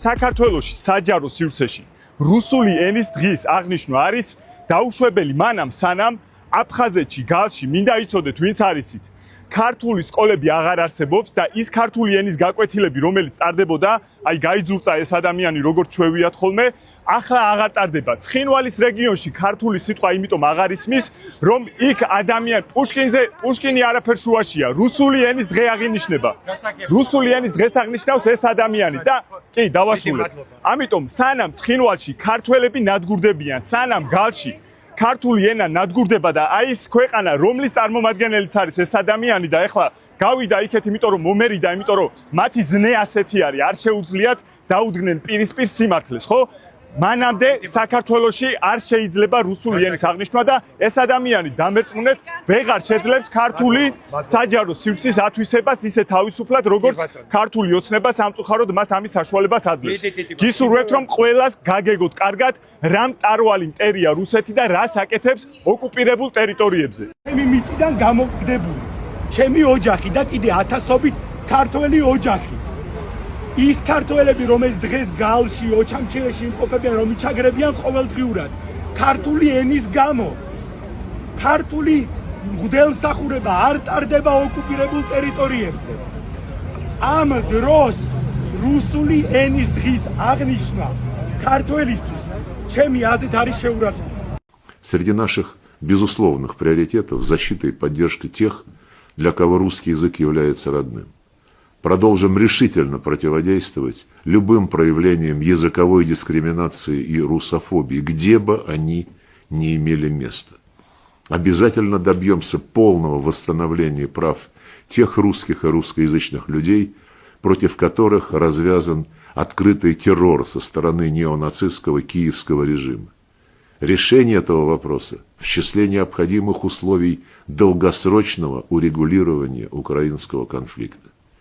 საქართველოში საჯარო სივრცეში რუსული ენის დღის აღნიშვნა არის დაუშვებელი მანამ სანამ აფხაზეთში გალში მინდა იცოდეთ ვინც არისით ქართული სკოლები აღარ არსებობს და ის ქართული ენის გაკვეთილები რომელიც წარდებოდა აი გაიძურწა ეს ადამიანი როგორც ჩვევიათ ხოლმე ახლა აღარ ტარდება ცხინვალის რეგიონში ქართული სიტყვა იმიტომ აღარ ისმის რომ იქ ადამიან პუშკინი არაფერ შუაშია რუსული ენის დღე აღინიშნება რუსული ენის დღეს აღნიშნავს ეს ადამიანი და კი დავასრულებ ამიტომ სანამ ცხინვალში ქართველები ნადგურდებიან სანამ გალში ქართული ენა ნადგურდება და აი ეს ქვეყანა რომლის წარმომადგენელიც არის ეს ადამიანი და ეხლა გავიდა იქეთ იმიტომ რომ მომერიდა იმიტომ რომ მათი ზნე ასეთი არის არ შეუძლიათ დაუდგნენ პირისპირ სიმართლეს ხო მანამდე საქართველოში არ შეიძლება რუსული ენის აღნიშვნა და ეს ადამიანი დამერწმუნეთ ვეღარ შეძლებს ქართული საჯარო სივრცის ათვისებას ისე თავისუფლად როგორც ქართული ოცნება სამწუხაროდ მას ამის საშუალებას აძლევს გისურვებთ რომ ყველას გაგეგოთ კარგად რა მტარვალი მტერია რუსეთი და რას აკეთებს ოკუპირებულ ტერიტორიებზე ჩემი მიწიდან გამოგდებული ჩემი ოჯახი და კიდე ათასობით ქართველი ოჯახი ის ქართველები რომელიც დღეს გალში ოჩამჩილეში იმყოფებიან რომ იჩაგრებიან ყოველდღიურად ქართული ენის გამო ქართული მღვდელმსახურება არ ტარდება ოკუპირებულ ტერიტორიებზე ამ დროს რუსული ენის დღის აღნიშვნა ქართველისთვის ჩემი აზრით არის შეურაცხმელი. Среди наших безусловных приоритетов защита и поддержка тех, для кого русский язык является родным. Продолжим решительно противодействовать любым проявлениям языковой дискриминации и русофобии, где бы они ни имели место. Обязательно добьемся полного восстановления прав тех русских и русскоязычных людей, против которых развязан открытый террор со стороны неонацистского киевского режима. Решение этого вопроса в числе необходимых условий долгосрочного урегулирования украинского конфликта.